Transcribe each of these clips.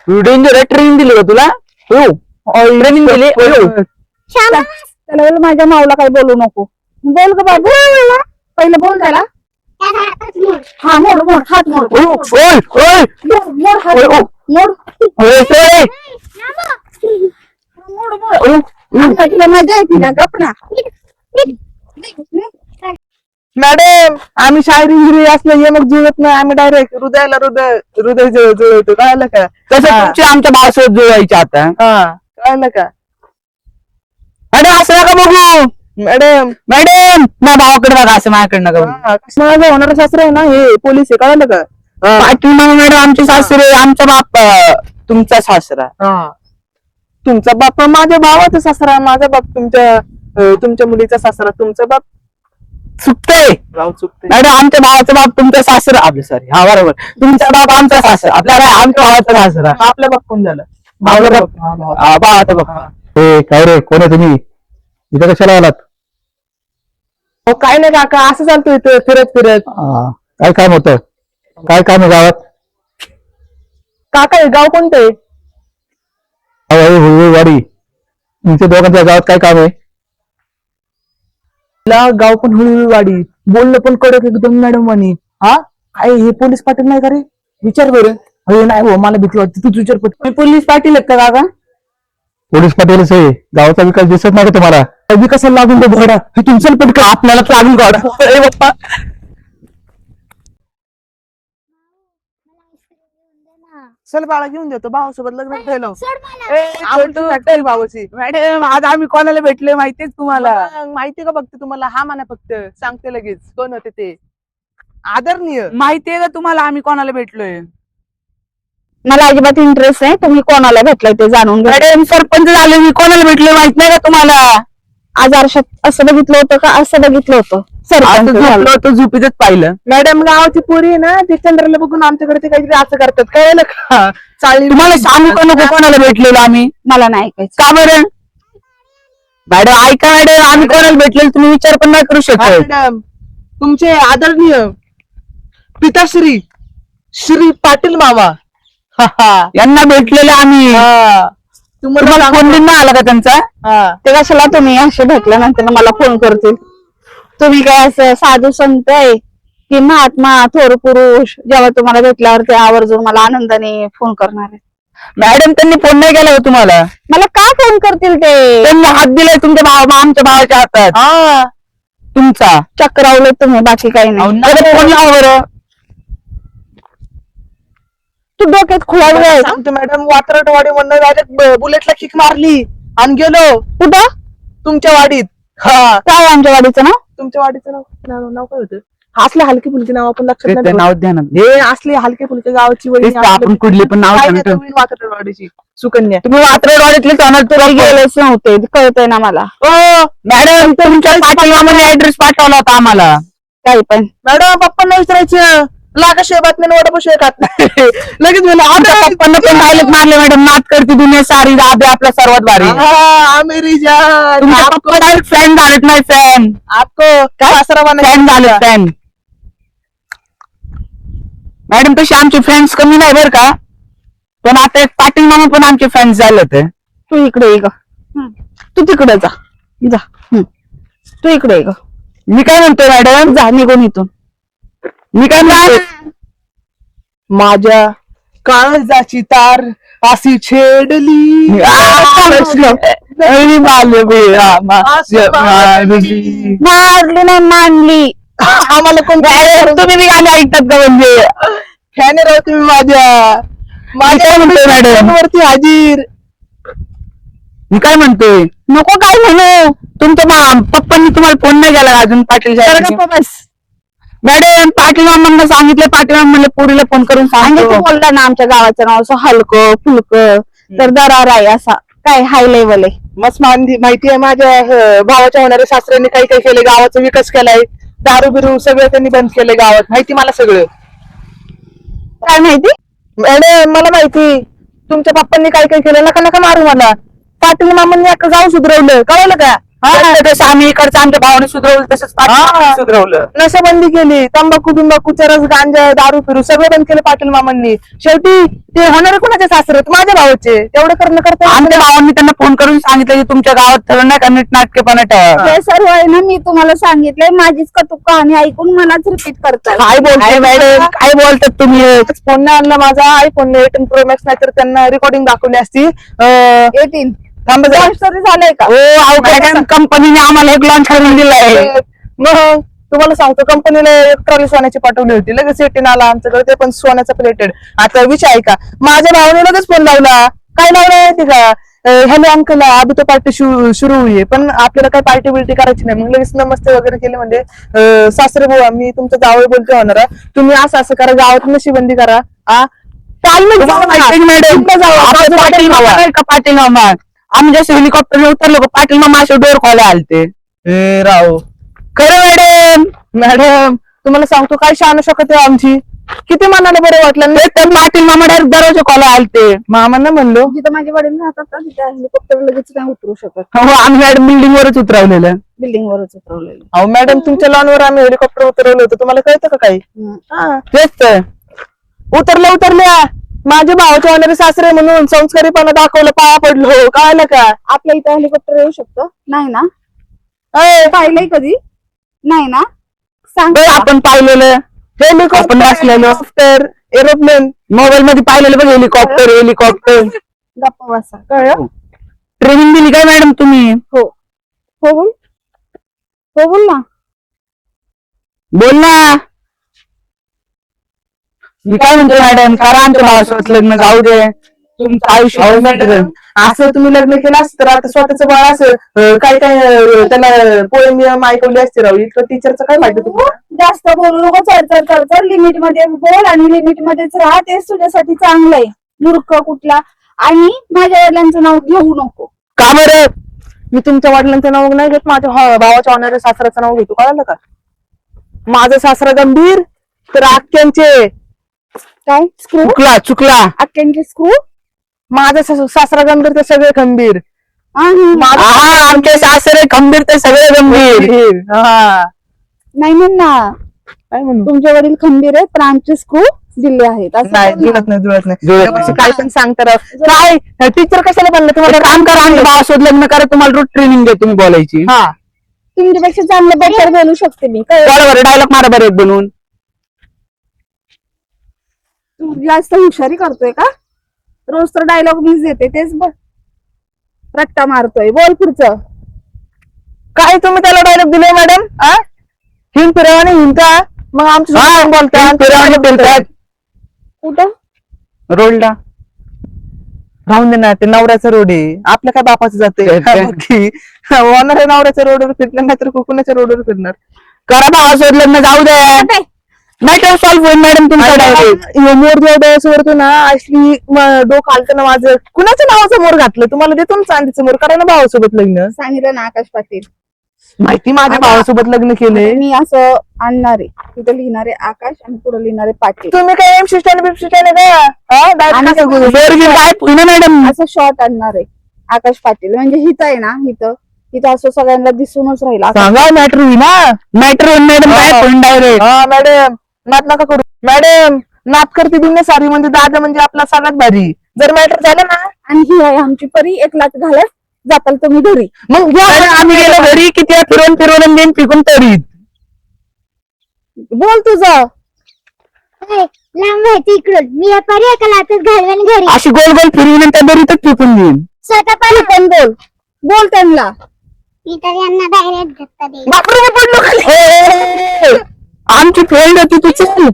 Danger training दिली का तुला? ट्रेनिंग दिली. त्याला माझ्या माऊला काही बोलू नको. बोल ग बाबू, पहिलं बोल त्याला. हा मोड मोड हात मोड मोड हात मोड मजा येते ना गपना. मॅडम आम्ही शायरी हिरी असलं हे मग जुळत नाही. आम्ही डायरेक्ट हृदयाला हृदय जुळवतो. कळलं का? तसं तुमची आमच्या भावासोबत जुळवायची आता. हा कळलं का? अरे असं नका बघू मॅडम मॅडम. माझ्या भावाकडे बघा, असं माझ्याकडे नका बघू. माझं होणारं सासर आहे ना हे पोलीस आहे. कळलं का? पाटील मॅडम आमचे सासरे, आमचा बाप तुमचा सासरा. हा तुमचा बाप माझ्या भावाचा सासरा, माझा बाप तुमच्या मुलीचा सासरा. तुमचा बाप चुकतंय राव चुकते. मॅडम. आमच्या भावाचा बाप तुमचा सासरा. आपलं सॉरी, हा बरोबर. तुमचा बाप आमचा सासरा. आपला काय आमच्या भावाचा सासरा. आपला बाप कोण झाला? भावाचा बाप. भावाचा बाप. काय रे, कोण आहे तुम्ही? इथं कशाला आलात? हो काय नाही काका, असं चालतो इथं फिरत फिरत. काय काम होतं? काय काम आहे गावात? काका हे गाव कोणतं आहे? वाडी. तुमच्या दोघांच्या गावात काय काम आहे? गाव पण हुळवाडी, बोलणं पण कडक एकदम मॅडम आणि. हा काय हे पोलीस पाटील नाही का रे? विचार बरं. हो नाही हो, मला भीती वाटते. तूच विचार पट. पोलीस पाटील आहेत का काका? पोलीस पाटीलच आहे. गावाचा विकास दिसत नाही का तुम्हाला? विकासाला लागून तो घोडा हे तुमचं पण का आपल्याला लागून घोडा. अरे बाप्पा चल बाळा घेऊन देतो. भावासोबत लग्न ठेवलं. भावाची मॅडम आज आम्ही कोणाला भेटलोय माहितीच तुम्हाला? माहिती का फक्त तुम्हाला? हा म्हणा फक्त, सांगते लगेच कोण होते ते. आदरणीय माहितीये का तुम्हाला आम्ही कोणाला भेटलोय? मला अजिबात इंटरेस्ट नाही तुम्ही कोणाला भेटलाय ते जाणून घ्या. मॅडम सरपंच झाले, मी कोणाला भेटलोय माहित नाही का तुम्हाला? आज आरशात असं बघितलं होतं का असं बघितलं होतं? सरपंच झालं. होतं झोपीतच पाहिलं. मॅडम गावाची पोरी आहे ना, ते चंद्राला बघून आमच्याकडे ते काहीतरी असं करतात. कळलं का? चालेल तुम्हाला सांगू का नको कोणाला भेटलेलो आम्ही? मला नाही ऐकायचं. का बरं? मॅडम ऐका मॅडम, आम्ही कोणाला भेटलेलो तुम्ही विचार पण नाही करू शकत. मॅडम तुमचे आदरणीय पिताश्री श्री पाटील मामा यांना भेटलेलं आम्ही. तुम्हाला फोन बिन नाही आला का त्यांचा? ते कशाला तुम्ही असे भेटल्यानंतर मला फोन करतील? तुम्ही काय असं साधू संत आहे की महात्मा थोर पुरुष? जेव्हा तुम्हाला भेटल्यावर ते आवर्जून मला आनंदाने फोन करणार आहे. मॅडम त्यांनी फोन नाही केला का तुम्हाला? मला काय फोन करतील ते? त्यांनी हात दिलाय तुमच्या आमच्या भावाच्या हातात. तुमचा चक्रावले तुम्ही, बाकी काही नाही. फोन लावा बरं. तू डोक्यात खुळावलं सांगतो मॅडम, वात्रटवाडी म्हणून डायरेक्ट बुलेटला किक मारली आणि गेलो. कुठं? तुमच्या वाडीत. हा काय आमच्या गाडीचं नाव? तुमच्या वाडीचं नाव काय होतं? असले हलके फुलके नाव आपण लक्षात ते नाही नाव द्या ना. ठेवत. हे असले हलके फुलके गावाची वडील आपण कुठली पण नाव सांगतो. वात्रटवाडीची सुकन्या. तुम्ही वात्रडवाडीतले होणार तुला गेलेच नव्हते, कळतंय ना मला. मॅडम तुमच्या पाटील ऍड्रेस पाठवला होता आम्हाला. काही पण मॅडम पप्पांना विचारायचं लागाशे बातम्या वडपशे खात नाही. लगेच पप्पांना पण डायलेक्ट मारले मॅडम. नात करते दुनिया सारी, राबे आपला सर्वात भारी. मेरी जान तुमचे पप्पा डायरेक्ट फॅन झालेत. नाही फॅन आपको फॅन झाले फॅन. मॅडम तसे आमचे फॅन्स कमी नाही बरं का, पण आता एक पाटील मामा पण आमचे फॅन्स झाले होते. तू इकडे ये ग. तू तिकडे जा. तू इकडे ये ग. मी काय म्हणतोय मॅडम? जा निघून इथून. मी काय म्हणतोय? माझ्या काळजाची तार अशी छेडली. मारली नाही मानली. आम्हाला कोण तुम्ही गाणे ऐकतात का? म्हणजे फॅन राहू तुम्ही माझ्या म्हणतोय मॅडम? वरती हाजीर. मी काय म्हणतोय? नको काय म्हणू. तुमच्या पप्पांनी तुम्हाला फोन नाही केला अजून पाटील साहेब? बस मॅडम पाटील मामांना सांगितलं, पाटील मामा म्हणले पोरीला फोन करून सांगितलं. बोलला ना आमच्या गावाचं नाव असं हलकं फुलकं तर दरार आहे, असा काय हाय लेवल आहे. मस्त माहिती आहे. माझ्या भावाच्या होणाऱ्या सासऱ्यांनी काही काही केले, गावाचा विकास केलाय. दारू बिरू सगळं त्यांनी बंद केलंय गावात. माहिती मला सगळं. काय माहिती? मॅडम मला माहिती तुमच्या पप्पांनी काय काय केलं. नका नका मारू मला. पाटील मामांनी अख्खं गाव सुधरवलं. कळलं का? तसं आम्ही इकडचं आमच्या भावाने सुधरवलं तसंच पाटील सुधरवलं. नशाबंदी केली, तंबाखू बिंबाखू चरस गांजा दारू फिरू सगळं बंद केलं पाटील मामांनी. शेवटी ते होणारे कोणाचे सासरे माझ्या भावाचे, तेवढं करणं करता आमच्या भावांनी त्यांना फोन करून सांगितलं की तुमच्या गावात थोडं नाही का नीट नाटकेपणा ठेवा. हे सर्व आहे ना मी तुम्हाला सांगितलंय, माझीच कटुक कहाणी ऐकून मलाच रिपीट करताय. काय बोलताय मॅडम, काय बोलतात तुम्ही? फोन नाही आणला माझा आयफोन 18 प्रो मॅक्स, नाही तर त्यांना रेकॉर्डिंग दाखवली असती. येतील तरी झालंय का? हो, कंपनीने आम्हाला एक लॉन्च करून दिलाय. मग तुम्हाला सांगतो, कंपनीला एक ट्रॉली सोन्याची पाठवली होती, लगेच 18 आला आमच्याकडे, ते पण सोन्याचा प्लेटेड. आता विषय आहे का, माझ्या भावाने लगेच फोन लावला. काय लावला माहिती का, हॅलो अंकल अभी तो पार्टी सुरू हुई, पण आपल्याला काय पार्टी बिल्टी करायची नाही. मग लगेच नमस्ते वगैरे केले, म्हणजे सासरे भाऊ मी तुमचा जावई बोलते होणार, तुम्ही असं करा, गावात नशीबंदी करा. पाटील मामा आम्ही जसं हेलिकॉप्टर उतरलो पाटील मामा असे डोर खोला आलते. राव खरं मॅडम. मॅडम तुम्हाला सांगतो, काय शान शकत आहे आमची, किती मनाला बरं वाटलं. तर पाटील मामा डायरेक्ट दरवाजा खोला आलते. मामांना म्हणलो, जिथं माझे वडील राहतात ना तिथे हेलिकॉप्टर लगेच नाही उतरू शकत, हो आम्ही मॅडम बिल्डिंग वरच उतरवलेलं. बिल्डिंग वरच उतरवलेलं. अहो मॅडम तुमच्या लॉनवर आम्ही हेलिकॉप्टर उतरवलं होतं, तुम्हाला कळतं का काही? तेच तर उतरल्या माझ्या भावाचे होणारे सासरे म्हणून संस्कारीपणा दाखवलं, पाया पडलो, कळलं का? आपल्या इथं हेलिकॉप्टर येऊ शकतं? नाही ना? पाहिलंय कधी? नाही ना? सांग. आपण पाहिलेलं आपण वाचलेलं एरोप्लेन मोबाईल मध्ये पाहिलेलं बघ, हेलिकॉप्टर गप्पा बसा. कळलं? ट्रेनिंग दिली काय मॅडम तुम्ही? हो हो बोल, हो बोल ना. बोल ना. मी काय म्हणतो मॅडम, करा आमच्या भावासोबत लग्न, जाऊ दे तुमचं आयुष्य. असं तुम्ही लग्न केलं असतं तर आता स्वतःच बाळ असं काय त्याला पोएम ऐकवली असते राहू. इतकं टीचरचं काय माहिती तुम्हाला? जास्त बोलू नको, चढ लिमिट मध्ये बोल आणि लिमिट मध्येच राहा, तेच तुझ्यासाठी चांगलं आहे. मूर्ख कुठला, आणि माझ्या वडिलांचं नाव घेऊ नको. का बरं? मी तुमच्या वडिलांचं नाव नाही घेत, माझ्या भावाच्या होणाऱ्या सासऱ्याचं नाव घेतो, कळलं का? माझं सासरा गंभीर तर आख्यांचे काय स्क्रू? चुकला अक्क्यांचे स्क्रू. माझा सासरा गंभीर तर सगळे खंबीर. आमचे सासरे खंबीर ते सगळे गंभीर. नाही म्हणणार, काय म्हणू? तुमचे वडील खंबीर आहेत पण आमचे स्क्रू दिले आहेत असं नाही, बोल ना. जुळत नाही. काय पण सांगता काय टीचर कशाला बनलं तुम्हाला? काम करा, आमच्या भावासोबत लग्न करा, तुम्हाला रोज ट्रेनिंग दे तुम्ही बोलायची. हा तुमच्यापेक्षा चांगलं बेटर बोलू शकते मी. बरोबर डायलॉग मारा बरं एक बनवून. तू जास्त हुशारी करतोय का? रोज तर डायलॉग मीच देते, तेच बघ रट्टा मारतोय. बोल पुढचं. काय तुम्ही त्याला डायलॉग दिले मॅडम? हिंद फिरवाने हिंडता, मग आमचं बोलतात कुठं? रोडला राहून दे ना, ते नवऱ्याचा रोड आहे, आपल्या काय बापाचं जाते. होणार नवऱ्याच्या रोडवर फिरणार, नाही तर कोकणाच्या रोडवर फिरणार. करा भावासोबत लग्न, जाऊ दे मॅटर सॉल्व्ह होईल मॅडम तुमच्या. मोर डोळ्यासवरतो ना असली डोकं आलतं ना माझं. कुणाच्या नावाचं मोर घातलं? तुम्हाला देतो ना चांदीचं मोर, करा ना भावासोबत लग्न. सांगितलं ना आकाश पाटील. माहिती माझ्या भावासोबत लग्न केलंय. मी असं आणणार आहे, तिथं लिहिणारे आकाश आणि पुढे लिहिणारे पाटील. तुम्ही काय एमशिस्टाने बिमशिस्टाने काय मॅडम असं शॉर्ट आणणार आहे आकाश पाटील, म्हणजे हित आहे ना, हिथं असं सगळ्यांना दिसूनच राहील. सांगा मॅटर होई ना. मॅटर मॅडम काय पण डायरेक्ट. मॅडम नात नका करू मॅडम. नात करते दुनिया सारी, म्हणजे दादा म्हणजे आपला सगळ्यात भारी. जर मॅटर झालं ना, आणि ही आहे आमची परी, एक लाच घालत जाताल तुम्ही घरी. मग आम्ही गेलो घरी किती फिरवून देईन पिकून तरीत. बोल तुझं. लांब व्हायचं इकडून, मी या परी एका लातच घालवेन घरी. अशी गोल गोल फिरवून त्या दरीतच पिकून देईन. स्वतः तू पण बोल त्यांना. मी तर यांना डायरेक्ट धक्का देईन. बापरे पडलो खाली. आमची फ्रेंड होती तू चल.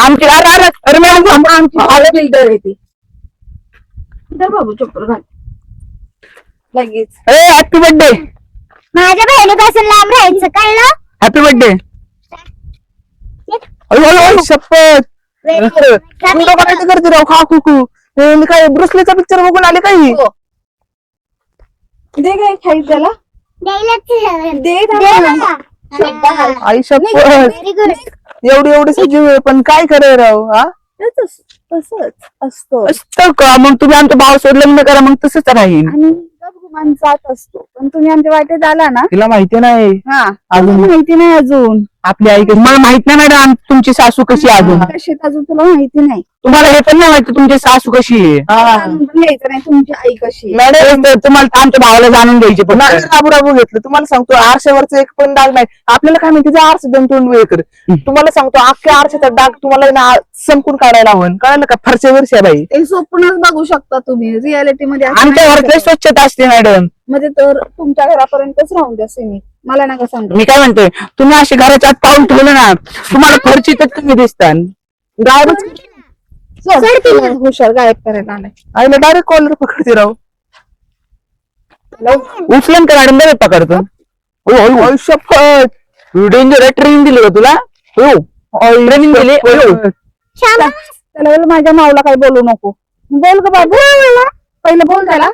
आमची अरे मॅडम आमची बिल्डर आहे ती. दर बाबू चप्पल घाल लगेच. Happy birthday. माझ्या बहिणीपासून लांब राहायचं, कळलं? Happy birthday. शपथ करते राव खा कुकू. मी काय ब्रुसलीचा पिक्चर बघून आले काही. दे काय खाई त्याला. द्यायलाच दे ना. आई शपथ. Very good. एवढी सजीव आहे पण काय करे राव. तसंच असतं. असतं का? मग तुम्ही आमच्या भावासोबत लग्न करा, मग तसंच राहील. आणि अपमान जात असतो, पण तुम्ही आमच्या वाटेत आला ना. तिला माहिती नाही हा अजून माहिती नाही अजून आपली आई कशी. मला माहित नाही मॅडम तुमची सासू कशी आहे अजून. कशी अजून तुला माहिती नाही. तुम्हाला हे पण नाही माहिती तुमची सासू कशी आहे. हा. जाणून पण घ्यायचं नाही तुमची आई कशी आहे. मॅडम तेच तर तुम्हाला आमच्या भावाला जाणून घ्यायचे पण नाही राबू राबू घेतलं. तुम्हाला सांगतो आरशावरच एक पण डाग नाही. आपल्याला काय माहिती आरसे दोन तोंड कर. तुम्हाला सांगतो अख्ख्या आरशाचा डाग तुम्हाला ना संपून काढायला हवं. कळलं का? फरशेवरची बाई. ते स्वप्नच बघू शकता तुम्ही, रियालिटी मध्ये असं आमच्या नाही घरातली शकत. स्वच्छता असते मॅडम. म्हणजे तर तुमच्या घरापर्यंतच राहून द्या सिमी, मला नका सांगू. मी काय म्हणतोय तुम्ही असे घराच्या आत पाऊल ठेवलं ना तुम्हाला फरची तर तुम्ही दिसता. गायबच हुशार गायब करायला आलाय. आईला डायरेक्ट कॉलर पकडते राव. उचलन का मॅडम लगेच पकडतो. शपथ. डेंजर ट्रेनिंग दिली का तुला? ट्रेनिंग दिली. त्याला बोल माझ्या माऊला काही बोलू नको. बोल ग बाबू, पहिलं बोल त्याला.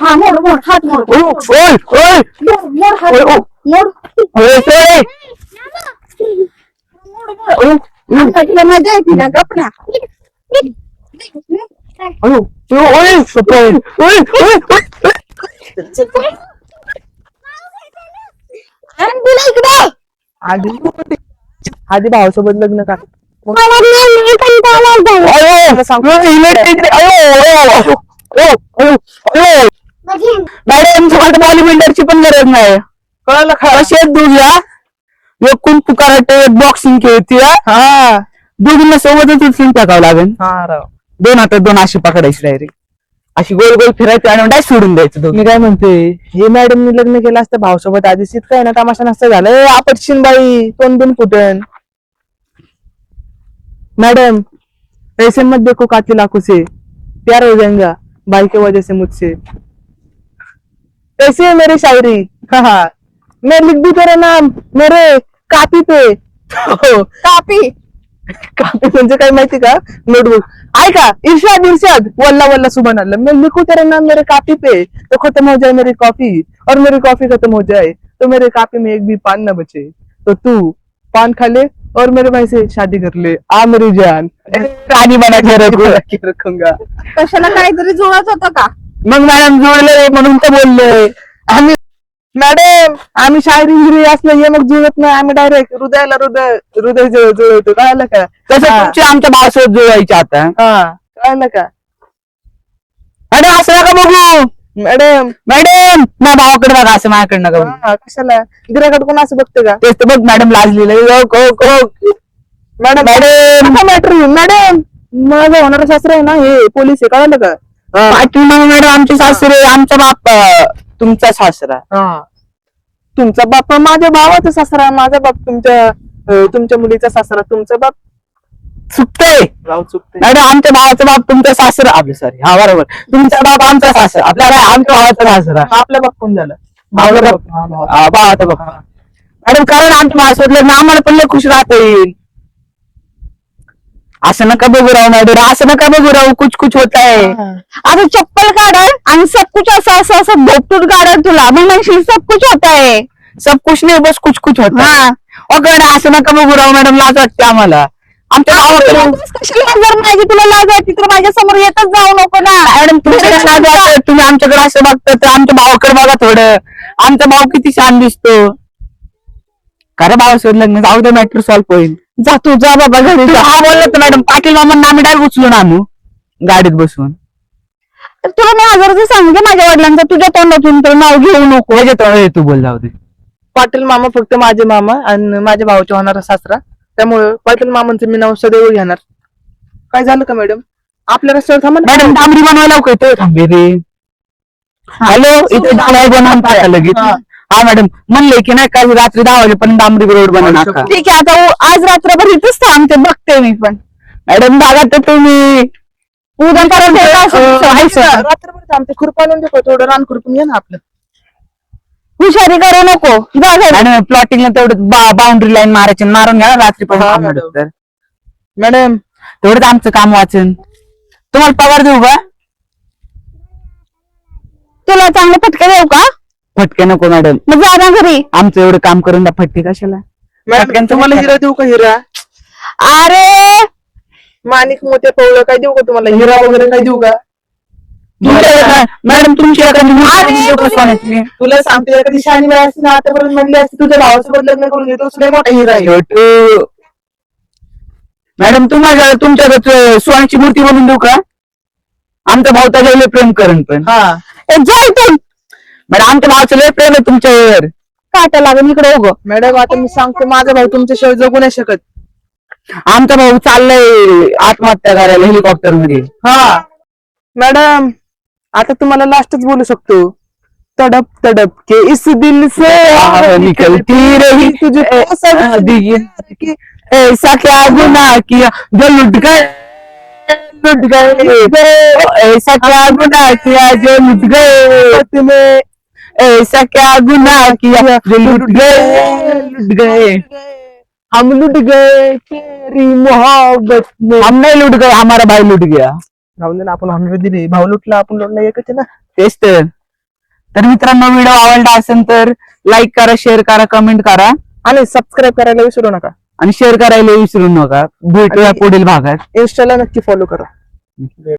हा मोड मोड हात मोड मोड हात मोड. आता तुला मजा येते ना, गप ना. आणि तुला इकडे आधी भावासोबत लग्न का मॅडम तुम्हाला बॉडी बिल्डरची पण गरज नाही. कळालं का? असे दुसऱ्या एक कुंकू कराटे बॉक्सिंग खेळते. हा दोघींना सोबतच उचलून टाकावं लागेल. हा राव. दोन हातात दोन अशी पकडायची डायरेक्ट. अशी गोल गोल फिरायची आणि डायरेक्ट सोडून द्यायचं दोघी. मी काय म्हणते, हे मॅडमनी लग्न केलं असतं भावासोबत आधीच काय ना तमाशा नसतं झालं. आपटशीन बाई तोंड बिन फुटन. मैडम पैसे मत देखो कातिल आंखों से, प्यार हो जाएगा भाई के वजह से मुझसे. कैसी है मेरी शायरी? हाँ मैं लिख दूं तेरा नाम मेरे कापी पे. कापी कापी म्हणजे काय माहिती का? नोटबुक. ऐका, इर्शाद इर्शाद वल्ला वल्ला सुबह अल्लाह. मैं लिखूं तेरा नाम मेरे कापी पे तो खत्म हो जाए मेरी कॉफी, और मेरी कॉफी खत्म हो जाए तो मेरे कापी में एक भी पान न बचे. तो तू पान खा ले और मेरे भाई से शादी कर ले. आ मेरी जान राणी बना रखूंगा. कशाला काहीतरी जुळत होतं का? मग मॅडम जुळले म्हणून तर बोललोय. आम्ही मॅडम आम्ही शायरी हिरी असलं हे मग जुळत नाही. आम्ही डायरेक्ट हृदयाला हृदय जुळवतो. कळालं का? तसं हा. तुमची आमच्या भावासोबत जुळवायची आता. हा कळालं का? अरे असं नका बघू मॅडम मॅडम. ना भावाकडे बघा असं माझ्याकडे नका बघू. हा कशाला गिराकडे कोण असं बघते का? तेच तर बघ मॅडम लाजलेलं. मॅडम मॅडम मॅटर मॅडम माझा होणारा सासरा आहे ना हे पोलीस आहे. कळालं का? पाटील मॅडम आमचे सासरे आमचा बाप तुमचा सासरा. हा तुमचा बाप माझ्या भावाचा सासरा, माझा बाप तुमच्या मुलीचा सासरा, तुमचा बाप चुकतंय राव चुकते. मॅडम. आमच्या भावाचा बाप तुमचा सासरा. आपलं सॉरी हा बरोबर. तुमचा बाप आमचा सासरा. आपला काय आमच्या भावाचा सासरा. आपला बाप कोण झाला? भावाचा बाप. भावाचा बाप. मॅडम कारण आमच्या भावासोबत लग्न आम्हाला पण लय खुश राहता येईल. असं नका बघू राहू मॅडम. असं नका बघू राहू. कुछ कुछ होत आहे. आता चप्पल काढाय आणि सब कुछ असं असं असं भोपटून काढाय तुला मग म्हणशील सब कुछ होता है. सब कुछ नाही बस कुछ कुछ होत हा. ओके असं नका बघू राहू मॅडम. लाज वाटते आम्हाला. आमच्या भावाकडे कशाला जर माझी तुला लाज वाटते तर माझ्या समोर येतच जाऊ नको ना. मॅडम तुमच्या लाज वाटते. तुम्ही आमच्याकडे असं बघता तर आमच्या भावाकडे बघा थोडं. आमचा भाऊ किती छान दिसतो. खरं भावासोबत लग्न जाऊ दे मॅटर सॉल्व्ह होईल. जा तू जा बाबा घरी जा. हा बोललं तर मॅडम पाटील मामांना आम्ही डायरेक्ट उचलून आणू गाडीत बसून. तर तुला मी हजारचं सांगते माझ्या वडिलांचं, तुझ्या तोंडातून तर नाव घेऊ नको. त्याच्यात तू बोल जाऊ दे. पाटील मामा फक्त माझे मामा आणि माझ्या भावाचा होणारा सासरा. त्यामुळे पाटील मामांचं मी नाव सदैव घेणार. काय झालं का मॅडम? आपल्या रस्त्यावर थांबा ना. मॅडम डांबरी बनवायला येतोय थांबे रे. हॅलो इथे डांबरी बनवून टाका लगेच. हा मॅडम म्हणले की नाही काय रात्री 10 वाजेपर्यंत डांबरी रोड बनवून टाका. ठीक आहे आता आज रात्रभर इथंच थांबते बघते मी पण. मॅडम बघा तर तुम्ही उद्या परत येत असं. रात्रभर थांबते. खुरपानून देतो थोडं रान खुरपून घे ना आपलं. हुशारी करू नको. जा घरी. आणि प्लॉटिंगला तेवढं बाउंड्री लाईन मारायची मारून घ्या रात्री पण. हा, तर मॅडम तेवढंच आमचं काम वाचन. तुम्हाला पगार देऊ का? तुला चांगले फटके देऊ का? फटके नको मॅडम. मग जा ना घरी. आमचं एवढं काम करून द्या. फटके कशाला? मॅडम तुम्हाला हिरा देऊ का? हिरा अरे माणिक मोठे पवळं काय देऊ का तुम्हाला? हिरा वगैरे काय देऊ का? मॅडम तुमची एखादी मूर्ती बनवून देऊ का सोन्याची? तुला सांगते कधी शानी बाई असते ना आतापर्यंत म्हणली असते तुझ्या भावासोबत लग्न करून देतो तुला मोठा हिरा आहे. छोटू मॅडम तुम्हाला तुमच्या सोन्याची मूर्ती बनवून देऊ का? आमचा भाऊ त्याच्यावर लय प्रेम करण पण हा मॅडम आमच्या भावाचं लय प्रेम आहे तुमच्यावर. काटा लागून इकडे उगं. मॅडम आता मी सांगतो माझा भाऊ तुमच्याशिवाय जगू नाही शकत. आमचा भाऊ चाललाय आत्महत्या करायला हेलिकॉप्टर मध्ये. हा मॅडम आता तुम्हाला लास्टच बोलू शकतो. तडप तडप के इस दिल से निकलती रही तुझे ऐसा क्या गुनाह किया जो लुट गए ऐसा क्या गुनाह किया जो लुट गए में ऐसा क्या गुनाह किया जो लुट गए हम लुट गए तेरी मोहब्बत में. हम नहीं लुट गए हमारा भाई लुट गया. राहून दे ना आपण हमी दिली भाऊ लुटला आपण लुटला एकच आहे ना. तेच तर मित्रांनो व्हिडिओ आवडला असेल तर लाईक करा शेअर करा कमेंट करा आणि सबस्क्राईब करायला विसरू नका. आणि शेअर करायला विसरू नका. भेटूया पुढील भागात. इंस्टाला नक्की फॉलो करा.